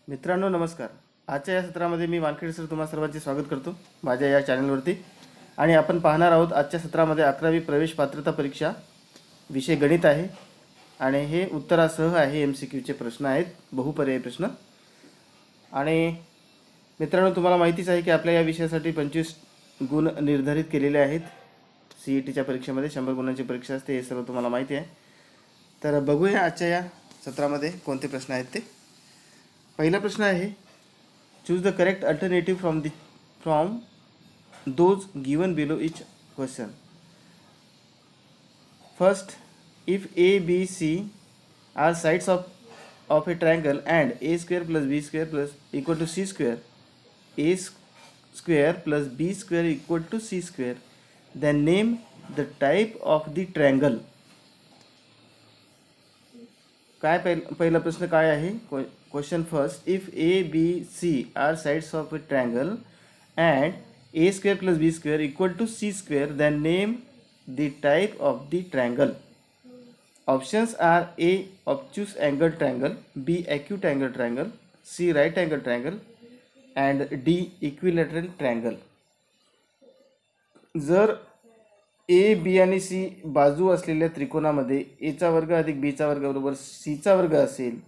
मित्रांनो नमस्कार. आजच्या या सत्रामध्ये मी वानखेडे सर तुम्हा सर्वांचे स्वागत करतो माझ्या या चॅनलवरती. आणि आपण पाहणार आहोत आजच्या सत्रामध्ये 11वी प्रवेश पात्रता परीक्षा विषय गणित आहे आणि हे उत्तरासह आहे. MCQचे प्रश्न आहेत, बहुपर्यायी प्रश्न. आणि मित्रांनो तुम्हाला माहितीच आहे की आपल्या या विषयासाठी 25 गुण निर्धारित केलेले आहेत. CETच्या परीक्षेमध्ये 100 गुणांची परीक्षा असते, हे सर्व तुम्हाला माहिती आहे. तर बघूया आजच्या या सत्रामध्ये कोणते प्रश्न आहेत ते. पहिला प्रश्न आहे, choose the correct alternative from those given below each question. First, if A, B, C are sides of a triangle and a square plus b square plus equal to c square, a square plus b square equal to c square, then name the type of the triangle. काय पहिला प्रश्न काय आहे? Question first, if A, B, C are sides of a triangle and a square plus b square equal to c square, then name the type of the triangle. Options are A, obtuse angle triangle, B, acute angle triangle, C, right angle triangle and D, equilateral triangle. जर A, B आणि C बाजू असलेल्या त्रिकोणामध्ये a चा वर्ग अधिक b चा वर्ग बरोबर c चा वर्ग असेल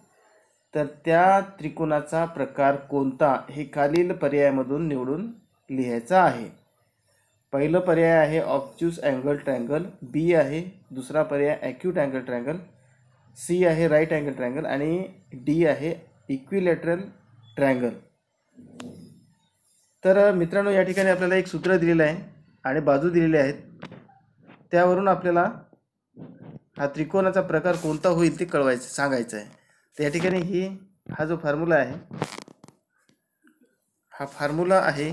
तर त्या त्रिकोणाचा प्रकार कोणता हे खालील पर्यायामधून निवडून लिहायचा आहे. पहिला पर्याय आहे ऑब्ट्यूज अँगल ट्रायंगल, बी आहे दुसरा पर्याय ॲक्यूट अँगल ट्रायंगल, सी आहे राईट अँगल ट्रायंगल आणि डी आहे इक्विलॅटरल ट्रायंगल. तर मित्रांनो या ठिकाणी आपल्याला एक सूत्र दिलेलं आहे आणि बाजू दिलेले आहेत. त्यावरून आपल्याला हा त्रिकोणाचा प्रकार कोणता होईल ते कळवायचं सांगायचं आहे. तर या ठिकाणी हा जो फॉर्म्युला आहे हा फॉर्म्युला आहे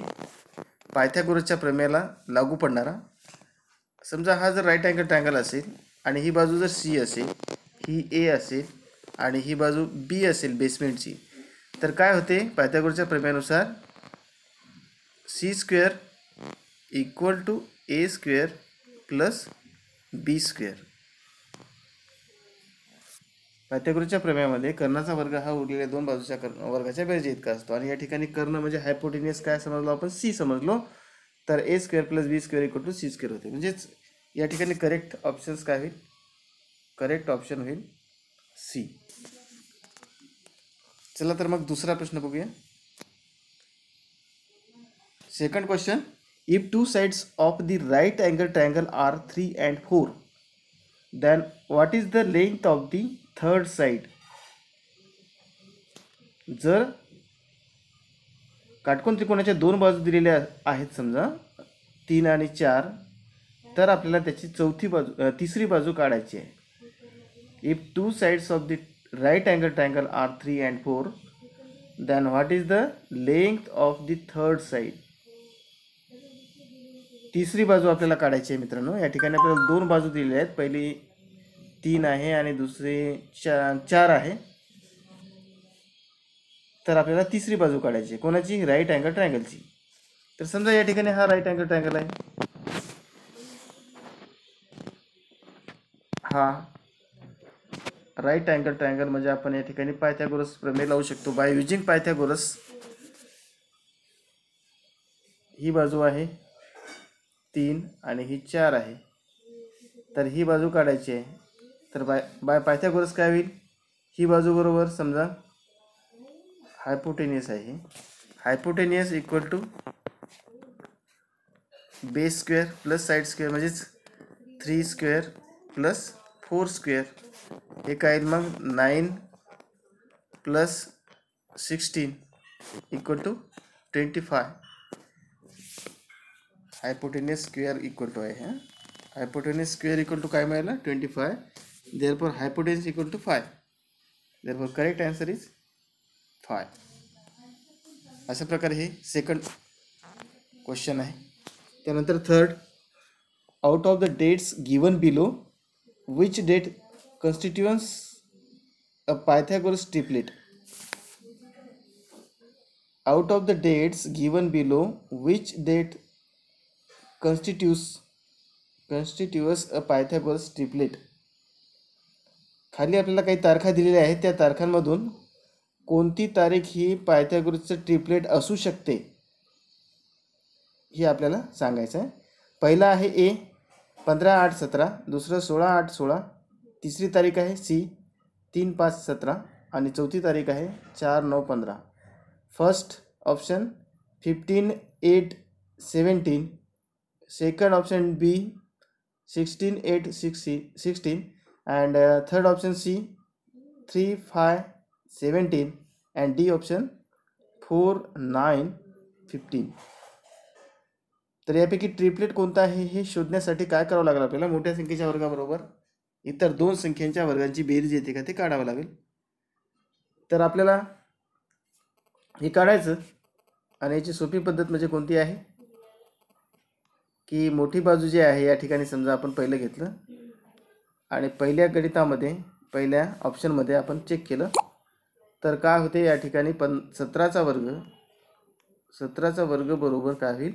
पायथागोरसच्या प्रमेयाला लागू पडणारा. समजा हा जर राईट अँगल ट्रायंगल असेल आणि ही बाजू जर C असेल, ही A असेल आणि ही बाजू B असेल बेसमेंटची, तर काय होते पायथागोरसच्या प्रमेयानुसार C square equal to A square plus B square. पायथागोरसच्या प्रमेयामध्ये कर्णाचा वर्ग हा उरलेल्या दोन बाजूच्या वर्गाच्या बेरजे इतका असतो आणि या ठिकाणी कर्ण म्हणजे हायपोटेनियस काय समजलो आपण? C समजलो. तर A square plus B square equal to C square होते. म्हणजेच या ठिकाणी करेक्ट ऑप्शन्स काय होईल? करेक्ट ऑप्शन होईल C. चला तर मग दुसरा प्रश्न बघूया. Second question, if two sides of the right angle triangle are 3 and 4, then what is the length of the third side? जर काटकोन त्रिकोणाच्या दोन बाजू दिलेल्या आहेत समजा 3 आणि 4, तर आपल्याला त्याची तिसरी बाजू काढायची आहे. If two sides of the right angle triangle are 3 and 4, then what is the length of the third side? तिसरी बाजू आपल्याला काढायची आहे मित्रांनो. या ठिकाणी आपल्याला दोन बाजू दिलेल्या आहेत, पहिली 3 आहे आणि दुसरी 4 आहे. तर आपल्याला तिसरी बाजू काढायची आहे कोणाची? राईट अँगल ट्रायंगलची. तर समजा या ठिकाणी हा राईट अँगल ट्रायंगल आहे, हा राईट अँगल ट्रायंगल म्हणजे आपण या ठिकाणी पायथागोरस प्रमेय लावू शकतो. बाय युजिंग पायथागोरस ही बाजू आहे 3 आणि ही 4 आहे, तर ही बाजू काढायची आहे. तर बाय पायथागोरस काय होईल? ही बाजू बरोबर समजा हायपोटेनियस आहे, hypotenuse equal to base square plus side square म्हणजेच 3 स्क्वेअर प्लस 4 स्क्वेअर. हे काय मग 9 plus 16 equal to 25. Hypotenuse square equal to आहे. हायपोटेनियस स्क्वेअर इक्वल टू काय मिळालं? 25. Therefore hypotenuse equal to 5. Therefore correct answer is 5. अशा प्रकारे हे सेकंड क्वेश्चन आहे. त्यानंतर third, out of the dates given below which date constitutes a Pythagoras triplet. Out of the dates given below which date constitutes a Pythagoras triplet. खाली आपल्याला काही तारखा दिलेल्या आहेत, त्या तारखांमधून कोणती तारीख ही पायथागोरसचं ट्रिपलेट असू शकते हे आपल्याला सांगायचं आहे. पहिला आहे ए 15-8-17, दुसरं 16-8-16, तिसरी तारीख आहे सी 3-5-17 आणि चौथी तारीख आहे 4-9-15. First option 15-8-17, second option B 16-8-16 and third option C 3-5-17 and D option 4-9-15. तर यापैकी ट्रिपलेट कोणता आहे हे शोधण्यासाठी काय करावं लागेल आपल्याला? मोठ्या संख्येच्या वर्गाबरोबर इतर दोन संख्यांच्या वर्गांची बेरीज येते का ते काढावं लागेल. तर आपल्याला हे काढायचं आणि याची सोपी पद्धत म्हणजे कोणती आहे की मोठी बाजू जी आहे या ठिकाणी समजा आपण पहिलं घेतलं आणि पहिल्या गणितामध्ये पहिल्या ऑप्शनमध्ये आपण चेक केलं तर काय होते या ठिकाणी 17चा वर्ग बरोबर काय होईल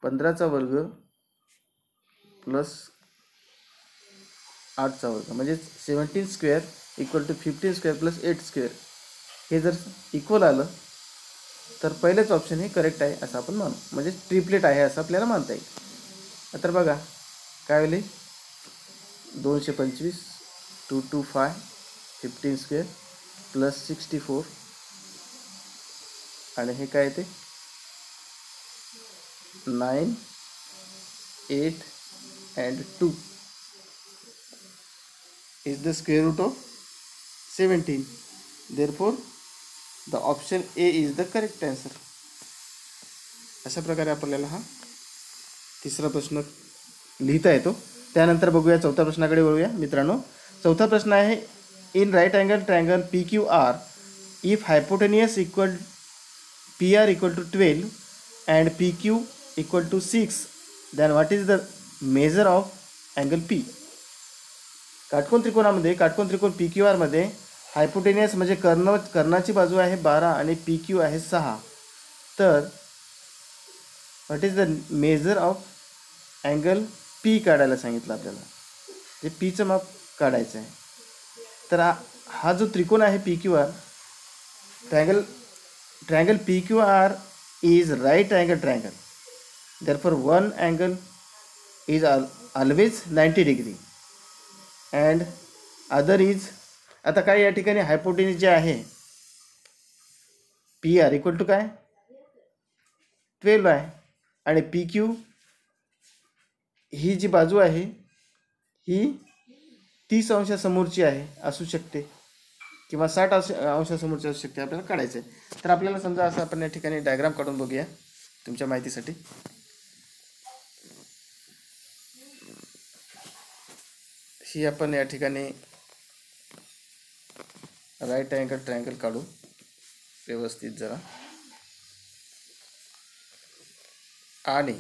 15चा वर्ग प्लस 8चा वर्ग म्हणजे 17 स्क्वेअर इक्वल टू 15 स्क्वेअर प्लस 8 स्क्वेअर. हे जर इक्वल आलं तर पहिलेच ऑप्शन हे करेक्ट आहे असं आपण मानू, म्हणजे ट्रिपलेट आहे असं आपल्याला मानता येईल. तर बघा काय होईल 225 225 15 स्क्वेअर प्लस 64 आणि हे काय येते 9 8 and 2 is the square root of 17. Therefore the option A is the correct answer. अशा प्रकारे आपल्याला हा तिसरा प्रश्न लिहिता येतो. त्यानंतर बघूया चौथ्या प्रश्नाकडे वळूया मित्रांनो. चौथा प्रश्न आहे in right angle triangle PQR if hypotenuse equal PR equal to 12 and PQ equal to 6 then what is the measure of angle P. काटकोन त्रिकोणामध्ये काटकोन त्रिकोण PQR मध्ये हायपोटेनियस म्हणजे कर्णाची बाजू आहे 12 आणि PQ आहे 6. तर what is the measure of angle P काढायला सांगितलं आपल्याला, जे Pचं माप काढायचं आहे. तर हा जो त्रिकोण आहे PQR triangle PQR is right angle triangle. Therefore one angle is always 90 degree and other is, आता काय या ठिकाणी हायपोटेनियस जे आहे PR इक्वल टू काय 12 आहे आणि PQ ही जी बाजू आहे ही 30 अंशासमोरची आहे असू शकते किंवा 60 अंशासमोरची असू शकते, आपल्याला काढायचं आहे. तर आपल्याला समजा असं आपण या ठिकाणी डायग्राम काढून बघूया तुमच्या माहितीसाठी. ही आपण या ठिकाणी राईट अँगल ट्रायंगल काढू व्यवस्थित जरा. आणि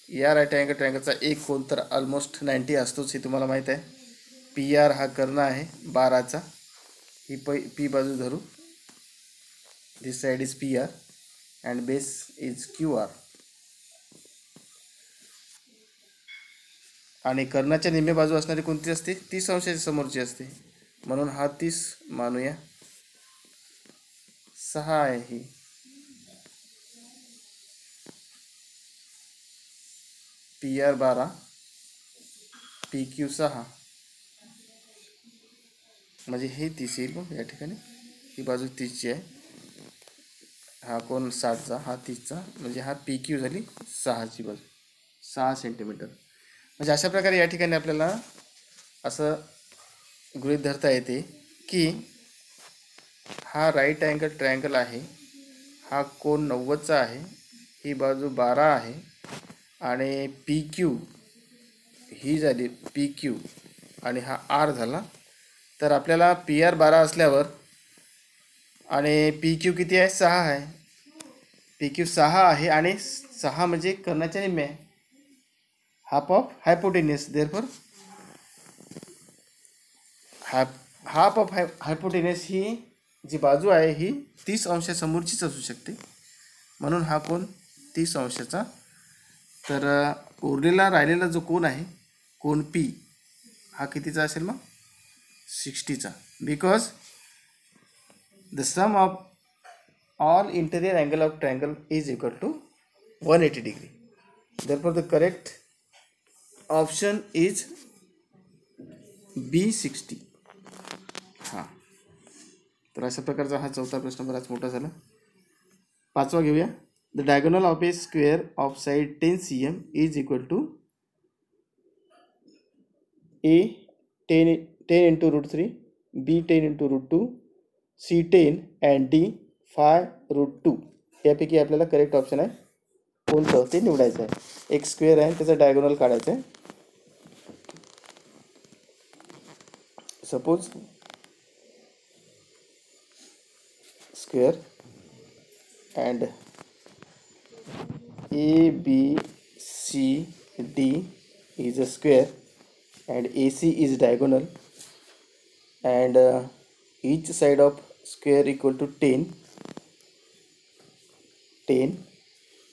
या राईट अँगल ट्रायंगलचा एक कोन तर ऑलमोस्ट 90 असतोच, हे तुम्हाला माहीत आहे. PR हा कर्ण आहे 12चा, ही P बाजू धरू. This side is PR and base is QR. आणि कर्णाच्या निम्मे बाजू असणारी कोणती असते 30 अंशाच्या समोरची असते, म्हणून हा 30 मानूया. 6 आहे ही PR 12 PQ 6 म्हणजे हे 30 येईल. मग या ठिकाणी ही बाजू 30ची आहे, हा कोण 60चा, हा 30चा, म्हणजे हा PQ झाली 6ची बाजू 6 सेंटीमीटर. म्हणजे अशा प्रकारे या ठिकाणी आपल्याला असं गृहीत धरता येते की हा राईट अँगल ट्रायंगल आहे, हा कोन 90चा आहे, ही बाजू 12 आहे आणि PQ ही झाली PQ आणि हा R झाला. तर आपल्याला PR 12 असल्यावर आणि PQ किती आहे 6 आहे, PQ 6 आहे आणि 6 म्हणजे कर्णाच्या निम्मे आहे, half of hypotenuse. Therefore half of hypotenuse ही जी बाजू आहे ही 30 अंशासमोरचीच असू शकते, म्हणून हा कोन 30 अंशाचा. तर उरलेला राहिलेला जो कोन आहे कोन P हा कितीचा असेल मग 60चा, because the sum of all interior angle of triangle is equal to 180 degree. Therefore the correct option is B60. हां, तर अशा प्रकारचा हा चौथा प्रश्न बराच मोठा झाला. पाचवा घेऊया. The diagonal of a square of side 10 cm is equal to a 10 into root 3, B 10 into root 2, C 10 and D 5 root 2. यापैकी आपल्याला करेक्ट ऑप्शन आहे कोणतं ते निवडायचं आहे. एक स्क्वेअर आहे, त्याचा डायगोनल काढायचं आहे. Suppose square and ABCD is a square and AC is diagonal and each side of square equal to 10.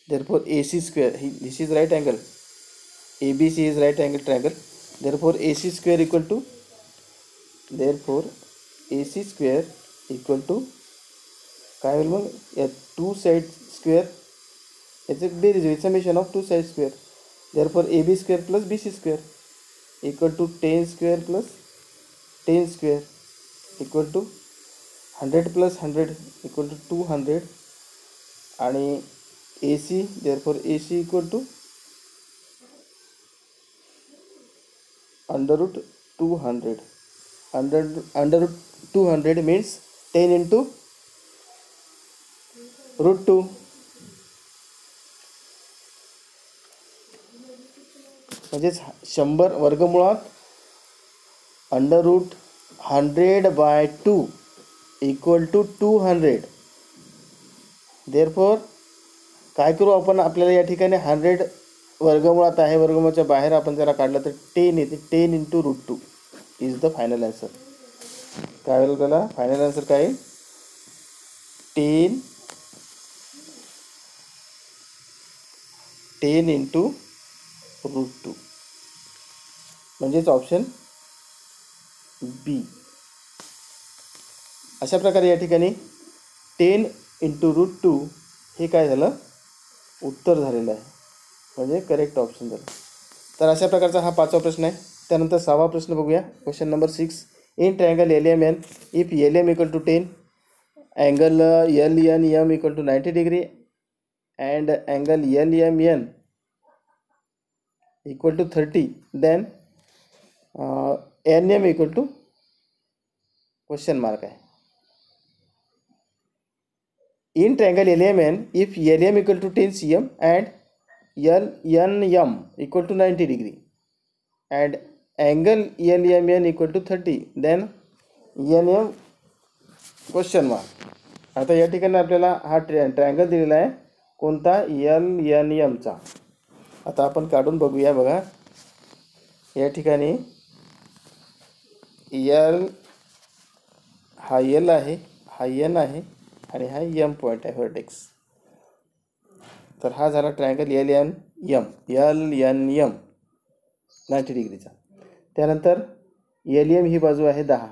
Therefore AC square, this is right angle, ABC is right angle triangle, therefore AC square equal to काय होईल मग या to side square याचे बेरीज होईल, summation of two side square. Therefore AB square plus BC square equal to 10 square plus 10 square equal to 100 plus 100 equal to 200 आणि AC therefore AC equal to under root 200. Under root 200 means 10 into root 2. म्हणजेच 100 वर्गमुळात under root 100/2 equal to 200. Therefore काय करू आपण, आपल्याला या ठिकाणी 100 वर्गमुळात आहे, वर्गमुळाच्या बाहेर आपण जरा काढलं तर 10 येते. 10 into root 2 is the final answer. काय होईल त्याला फायनल आन्सर काय आहे 10 into रूट 2 म्हणजेच ऑप्शन बी. अशा प्रकारे या ठिकाणी 10 into रूट 2 हे काय झालं उत्तर झालेलं आहे, म्हणजे करेक्ट ऑप्शन झालं. तर अशा प्रकारचा हा पाचवा प्रश्न आहे. त्यानंतर सहावा प्रश्न बघूया. Question number 6. In triangle LMN if LM equal to 10, angle LNM equal to 90 degree and angle LMN equal to 30, then NM equal to question mark है. In triangle LMN, if LM equal to 10 cm and LNM equal to 90 degree and angle LMN equal to 30, then NM question mark. आता या ठिकाणी आपल्याला हा triangle दिलेला आहे कोणता LNM चा. आता आपण काढून बघूया. बघा या ठिकाणी L हा L आहे, हा N आहे आणि हा M पॉईंट आहे व्हर्टेक्स. तर हा झाला ट्रायंगल LNM 90 डिग्रीचा. त्यानंतर LM ही बाजू आहे 10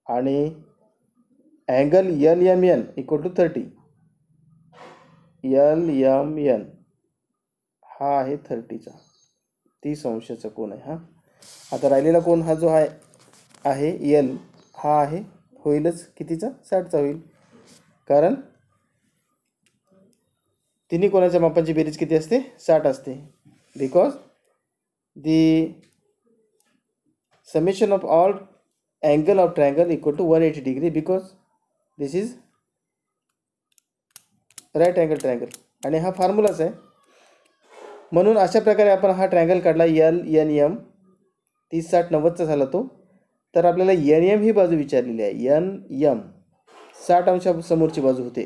आणि angle LMN equal to 30. LMN हा आहे 30चा 30 अंशाचा कोण आहे हा. आता राहिलेला कोण हा जो आहे L हा आहे होईलच कितीचा 60चा होईल, कारण तिन्ही कोणाच्या मापांची बेरीज किती असते 60 असते. Because the summation of all angle of triangle equal to 180 degree because this is right angle triangle आणि हा फॉर्म्युलाच आहे. म्हणून अशा प्रकारे आपण हा ट्रायंगल काढला LNM 30 60 90चा झाला तो. तर आपल्याला NM ही बाजू विचारलेली आहे. NM 60 अंशासमोरची बाजू होते.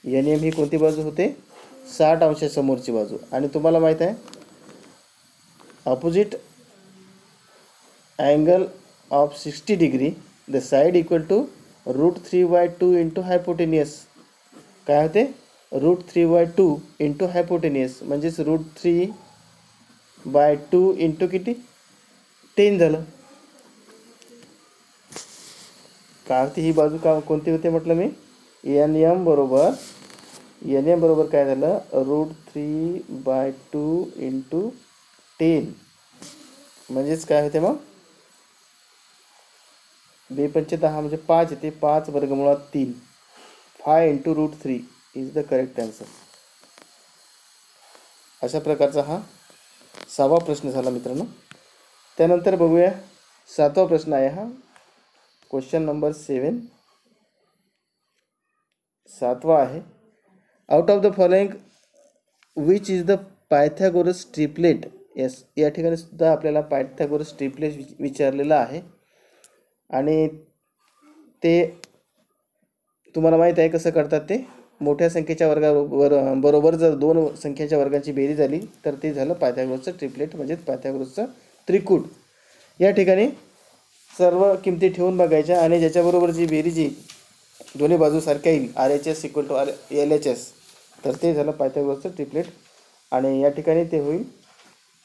NM ही कोणती बाजू होते 60 अंशासमोरची बाजू. आणि तुम्हाला माहित आहे opposite angle of 60 degree the side equal to √3/2 into hypotenuse. काय होते √3/2 इंटू हायपोटेनियस म्हणजेच √3/2 इंटू किती 10 झालं. कार्ती ही बाजू का कोणती होते म्हटलं मी, NM बरोबर काय झालं, √3/2 × 10 म्हणजेच काय होते मग, 2×5 म्हणजे 5 येते, 5√3, 5 × √3 इज द करेक्ट आन्सर. अशा प्रकारचा हा 6वा प्रश्न झाला मित्रांनो. त्यानंतर बघूया 7वा प्रश्न आहे हा, क्वेश्चन नंबर 7. 7वा आहे, out of the following which is the Pythagoras triplet. Yes, या ठिकाणी सुद्धा आपल्याला पायथागोरस ट्रिपलेट विचारलेलं आहे आणि ते तुम्हाला माहीत आहे कसं करतात ते. मोठ्या संख्येच्या बरोबर जर 2 संख्येच्या वर्गांची बेरीज झाली तर ते झालं पायथागोरसचं ट्रिपलेट, म्हणजेच पायथागोरसचं त्रिकूट. या ठिकाणी सर्व किमती ठेवून बघायच्या आणि ज्याच्याबरोबर जी बेरीज येईल दोन्ही बाजू सारख्या येईल, RHS = LHS, तर ते झालं पायथागोरसचं ट्रिपलेट. आणि या ठिकाणी ते होईल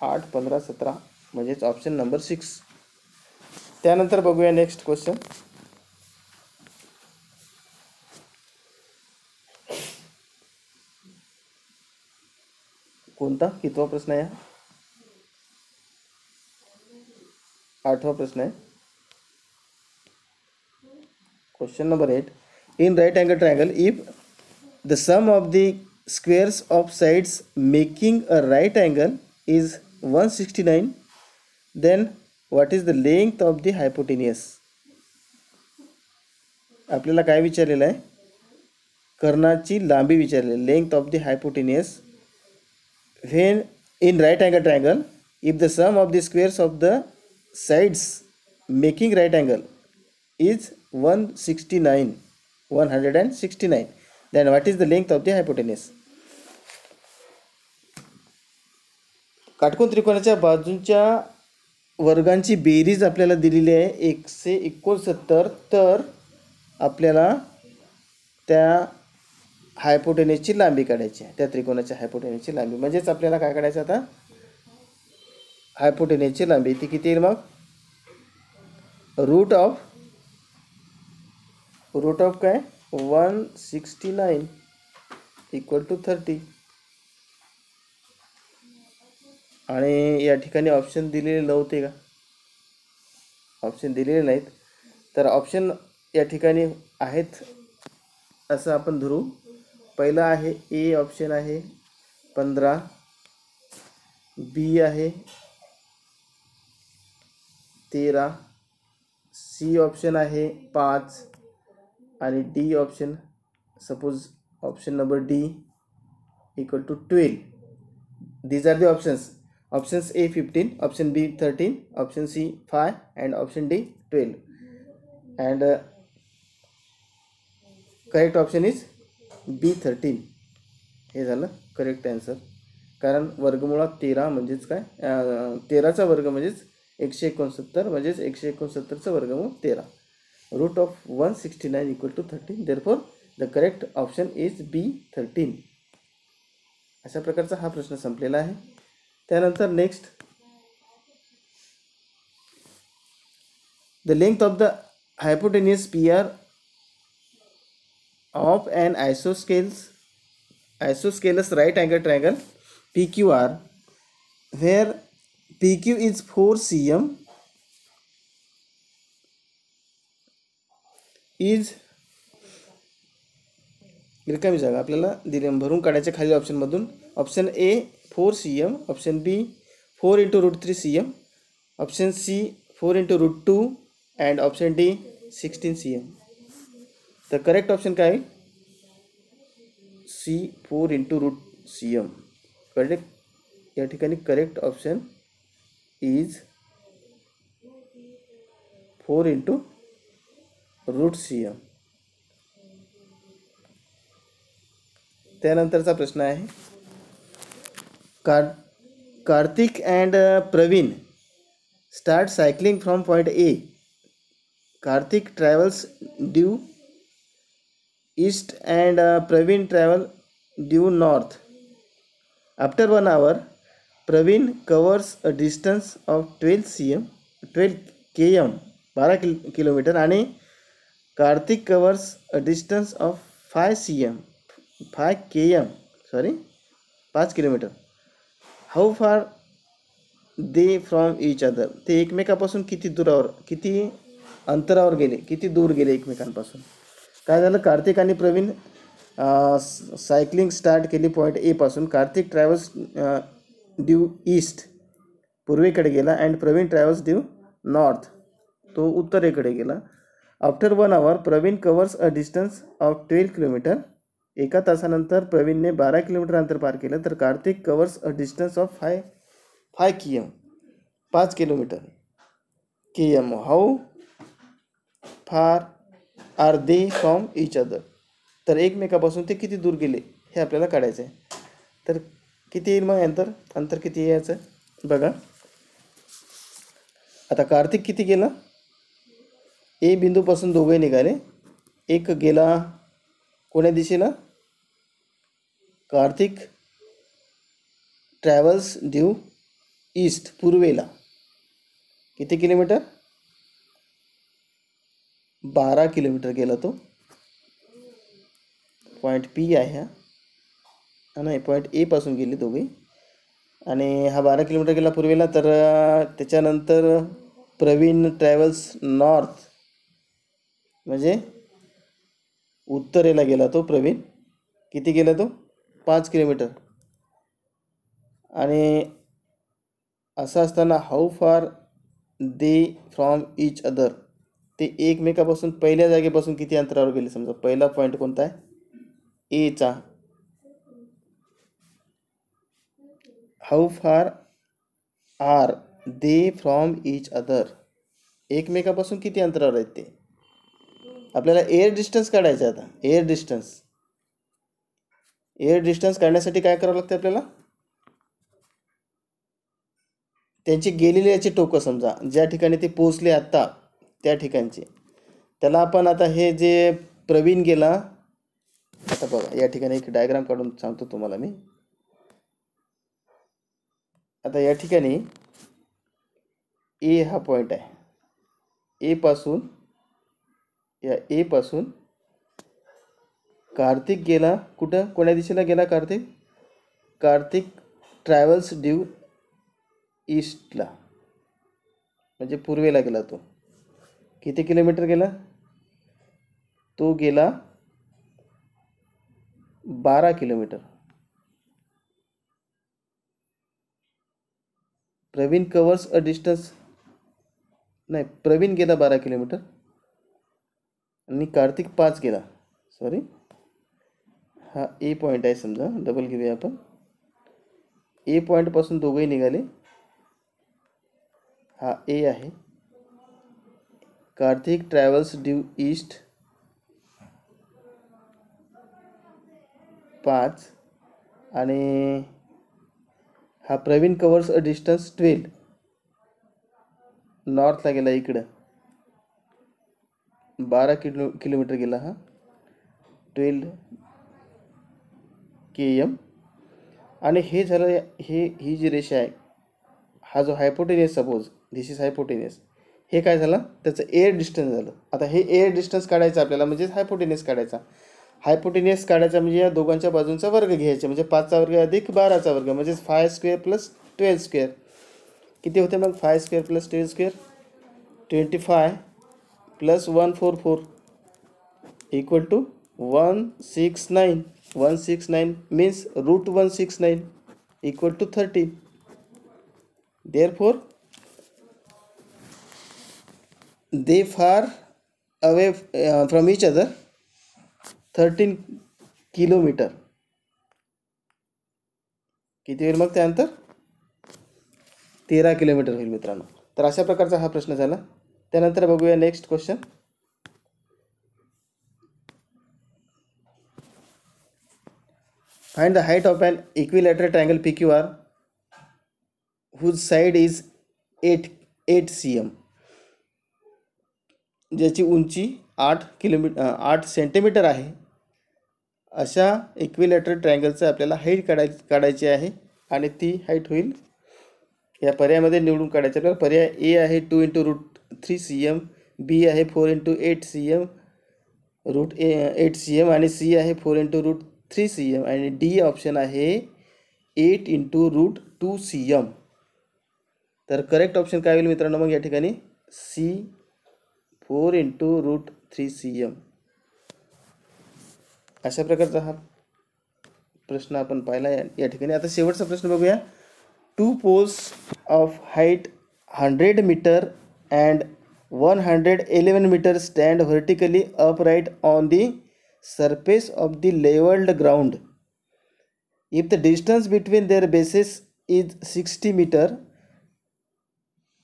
8, 15, 17, म्हणजेच ऑप्शन नंबर 6. त्यानंतर बघूया नेक्स्ट क्वेश्चन. कोणता, कितवा प्रश्न आहे? 8वा प्रश्न आहे. Question number 8. In right angle triangle, if the sum of the squares of sides making a right angle is 169, then what is the length of the hypotenuse. आपल्याला काय विचारलेलं आहे, कर्णाची लांबी विचारलेली, length of the hypotenuse. When in right angle triangle, if the sum of the squares of the sides making right angle is 169, then what is the length of the hypotenuse. काटकोन त्रिकोणाच्या बाजूंच्या वर्गांची बेरीज आपल्याला दिलेली आहे 169, तर आपल्याला त्या हायपोटेनियसची लांबी काढायची आहे, त्या त्रिकोणाच्या हायपोटेनियसची लांबी. म्हणजेच आपल्याला काय काढायचं आता, हायपोटेनियसची लांबी. ती किती येईल मग, रूट ऑफ काय, 169 = 30. आणि या ठिकाणी ऑप्शन दिलेले नव्हते का, ऑप्शन दिलेले नाहीत, तर ऑप्शन या ठिकाणी आहेत असं आपण धरू. पहिला आहे ए ऑप्शन आहे 15, बी आहे 13, सी ऑप्शन आहे 5 आणि D option, suppose option number D = 12. These are the options. Options A 15, option B 13, option C 5 and option D 12. and correct option is B 13. हे झालं करेक्ट आन्सर. कारण वर्गमुळात 13 म्हणजेच काय, 13चा वर्ग म्हणजेच 169, म्हणजेच 169चं वर्गमूळ 13. Root of 169 = 13. Therefore the correct option is B 13. अशा प्रकारचा हा प्रश्न संपलेला आहे. त्यानंतर next, the length of the hypotenuse PR of an isosceles right angle triangle PQR, where PQ is 4 cm, is रिकामी जागा आपल्याला दिली भरून काढायच्या खाली ऑप्शनमधून. Option A 4 cm, option B 4 × √3 cm, option C 4 × √2 and option D 16 cm. तर correct option काय आहे, C 4 × √cm. करेक्ट, या ठिकाणी करेक्ट ऑप्शन इज 4 × √cm. त्यानंतरचा प्रश्न आहे, Karthik and Praveen start cycling from point A. Karthik travels due east and Praveen travel due north. After 1 hour, Praveen covers a distance of 12 km, 12 km, 12 kilometre, आणि Karthik covers a distance of 5 km, sorry 5 kilometre. How far they from each other, ते एकमेकापासून किती अंतरावर गेले, किती दूर गेले एकमेकांपासून. काय झालं, कार्तिक आणि प्रवीण सायकलिंग स्टार्ट केली पॉईंट ए पासून. कार्तिक ट्रॅव्हल्स ड्यू ईस्ट, पूर्वेकडे गेला. And Praveen travels due north, तो उत्तरेकडे गेला. After 1 hour Praveen covers a distance of 12 kilometre. एका तासानंतर प्रवीणने 12 किलोमीटर अंतर पार केलं. तर Kartik covers a distance of 5 km, 5 kilometre km. How far are they from each other, तर एकमेकापासून ते किती दूर गेले हे आपल्याला काढायचं आहे. तर किती येईल मग अंतर किती यायचं बघा. आता कार्तिक किती गेला, ए बिंदूपासून दोघे निघाले. एक गेला कोण्या दिशेला, कार्तिक ट्रॅव्हल्स ड्यू ईस्ट, पूर्वेला. किती किलोमीटर, 12 किलोमीटर गेला तो. पॉईंट पी आहे हा, नाही पॉईंट ए पासून गेले दोघे. आणि हा 12 किलोमीटर गेला पूर्वेला. तर त्याच्यानंतर प्रवीण ट्रॅव्हल्स नॉर्थ, म्हणजे उत्तरेला गेला तो प्रवीण. किती गेला तो, 5 किलोमीटर. आणि असं असताना how far they from each other, ते एकमेकापासून पहिल्या जागेपासून किती अंतरावर गेले. समजा पहिला पॉईंट कोणता आहे, एचा. How far are they from each other, एकमेकापासून किती अंतरावर आहेत ते. आपल्याला एअर डिस्टन्स काढायचं आहे. आता एअर डिस्टन्स काढण्यासाठी काय करावं लागतं आपल्याला, त्यांची गेलेली याची टोकं, समजा ज्या ठिकाणी ते पोचले आत्ता त्या ठिकाणचे, त्याला आपण आता हे जे प्रवीण गेला. आता बघा या ठिकाणी एक डायग्राम काढून सांगतो तुम्हाला मी. आता या ठिकाणी ए हा पॉईंट आहे. ए पासून कार्तिक गेला कुठं, कोण्या दिशेला गेला कार्तिक ट्रॅव्हल्स ड्यू ईस्टला, म्हणजे पूर्वेला गेला तो. किती किलोमीटर गेला, तो गेला 12 किलोमीटर. प्रवीण कवर्स अ डिस्टन्स, नाही प्रवीण गेला 12 किलोमीटर आणि कार्तिक 5 गेला. सॉरी, हा ए पॉईंट आहे, समजा डबल घेऊया आपण. ए पॉईंटपासून दोघेही निघाले. हा ए आहे. कार्तिक ट्रॅव्हल्स ड्यू ईस्ट 5, आणि हा प्रवीण कवर्स अ डिस्टन्स 12, नॉर्थला गेला इकडं. 12 किलोमीटर गेला हा, 12 km. आणि हे झालं, ही जी रेषा आहे, हा जो hypotenuse, suppose this is hypotenuse, हे काय झालं, त्याचं एअर डिस्टन्स झालं. आता हे एअर डिस्टन्स काढायचं आपल्याला, म्हणजे हायपोटेनियस काढायचा. हायपोटेनियस काढायचा म्हणजे या दोघांच्या बाजूंचा वर्ग घ्यायचा, म्हणजे 5चा वर्ग अधिक 12चा वर्ग, म्हणजे 5 स्क्वेअर प्लस 12 स्क्वेअर. किती होते मग, 5 square plus 12 square 25 plus 144 equal to 169. 169 means root 169 equal to 30. Therefore, they far away from each other 13 kilometre. किती होईल मग त्यानंतर, 13 किलोमीटर होईल मित्रांनो. तर अशा प्रकारचा हा प्रश्न झाला. त्यानंतर बघूया next question. Find the height of an equilateral triangle PQR whose side is 8 cm, ज्याची उंची 8 सेंटीमीटर आहे. अशा इक्विलॅटरल ट्रायंगलचं आपल्याला हाईट काढायची आहे. आणि ती हाईट होईल, या पर्यायामध्ये निवडून काढायचं आपल्याला. पर्याय ए आहे 2 × √3 cm, बी आहे 4 × 8 cm, √8 cm आणि सी आहे 4 × √3 cm आणि डी ऑप्शन आहे 8 × √2 cm. तर करेक्ट ऑप्शन काय होईल मित्रांनो मग या ठिकाणी सी 4 × √3 cm. अशा प्रकारचा हा प्रश्न आपण पाहिला या ठिकाणी. आता शेवटचा प्रश्न बघूया. 2 poles of height 100 meter and 111 meter stand vertically upright on the surface of the leveled ground. If the distance between their bases is 60 meter,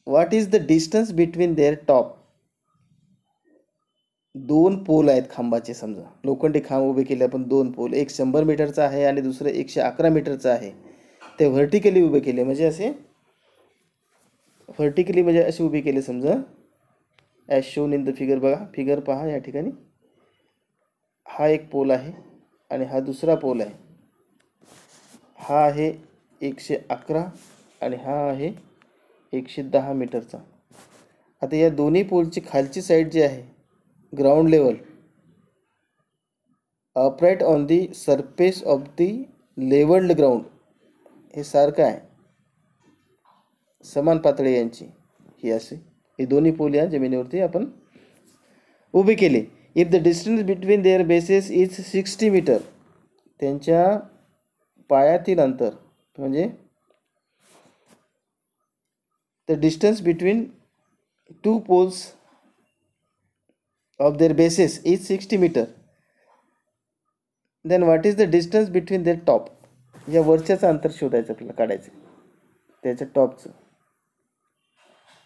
what is the distance between their top? दोन pole आहेत खांबाचे, समजा लोखंडी खांब उभे केले आपण, दोन pole, एक 100 मीटरचा आहे आणि दुसरं 111 मीटरचा आहे. ते व्हर्टिकली उभे केले, म्हणजे असे व्हर्टिकली म्हणजे असे उभे केले समजा, as shown in the figure. बघा फिगर पहा या ठिकाणी. हा एक पोल आहे आणि हा दुसरा पोल आहे. हा आहे 111 आणि हा आहे 110 मीटरचा. आता या दोन्ही पोलची खालची साईड जी आहे ground level, upright on the surface of the levelled ground, हे सारखं आहे, समान पातळी यांची ही असे हे दोन्ही पोल या जमिनीवरती आपण उभे केले. If the distance between their bases is 60 metre, त्यांच्या पायातील अंतर म्हणजे the distance between two poles of their bases is 60 meter, then what is the distance between their top? या वरच्याचं अंतर शोधायचं आपल्याला, काढायचं त्याच्या टॉपचं,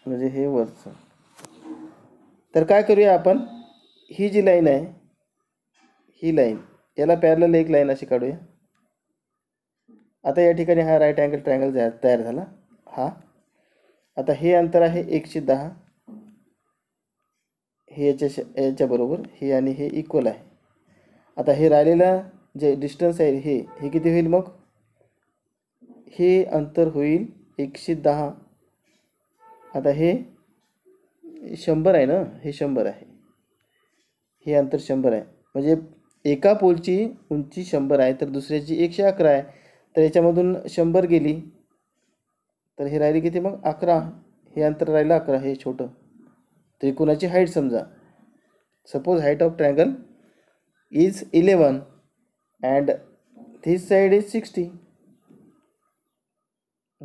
म्हणजे हे वरचं. तर काय करूया आपण, ही जी लाईन आहे ही लाईन याला पॅरलल एक लाईन अशी काढूया. आता या ठिकाणी हा राईट अँगल ट्रायंगल तयार झाला. हा आता हे अंतर आहे 110, हे याच्या बरोबर, हे आणि हे इक्वल आहे. आता हे राहिलेलं जे डिस्टन्स आहे हे किती होईल मग, हे अंतर होईल 110. आता हे 100 आहे ना, हे 100 आहे, हे अंतर 100 आहे, म्हणजे एका पोलची उंची 100 आहे तर दुसऱ्याची 111 आहे. तर याच्यामधून 100 गेली तर हे राहिले किती मग 11, हे अंतर राहिलं 11, हे छोटं. त्रिकोणाची हाईट समजा, suppose height of triangle is 11 and this side is 60.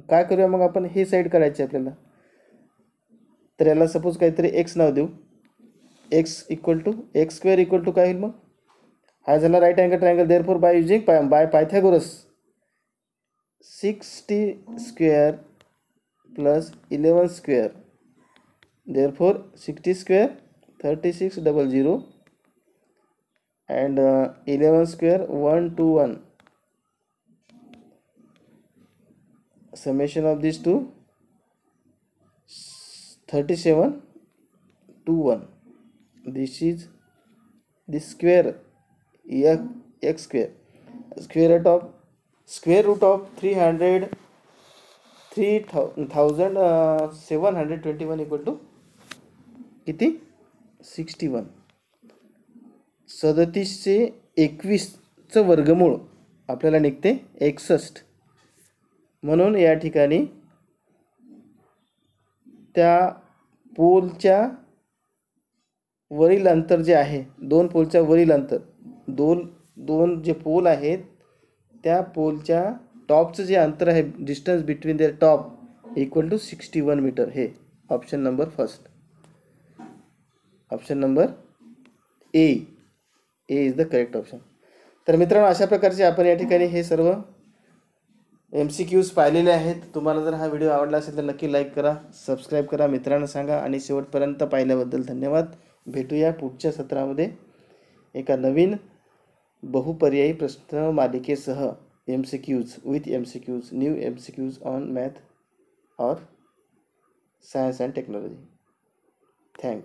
काय करूया मग आपण, हे साईड करायची आपल्याला. तर याला सपोज काहीतरी एक्स नाव देऊ. एक्स स्क्वेअर इक्वल टू काय होईल मग, हा झाला right angle triangle. Therefore by using by Pythagoras 60 square plus 11 square, therefore 60 square 3600 and 11 square 121. Summation of these two 3721. This is the square x square, square root of 3721 equal to किती 61. 3721चं वर्गमूळ आपल्याला निघते 61. म्हणून या ठिकाणी त्या पोलच्या वरील अंतर जे आहे, दोन पोलच्या वरील अंतर, दोन जे पोल आहेत त्या पोलच्या टॉपचं जे अंतर आहे, distance between their top equal to 61 metre. हे option number first, option number A is the correct option. तर मित्रांनो अशा प्रकारचे आपण या ठिकाणी हे सर्व MCQs पाहिलेले आहेत. तुम्हाला जर हा व्हिडिओ आवडला असेल तर नक्की लाईक करा, सबस्क्राईब करा, मित्रांना सांगा आणि शेवटपर्यंत पाहिल्याबद्दल धन्यवाद. भेटूया पुढच्या सत्रामध्ये एका नवीन बहुपर्यायी प्रश्न मालिकेसह. MCQs with MCQs, new MCQs on math और सायन्स अँड टेक्नॉलॉजी. थँक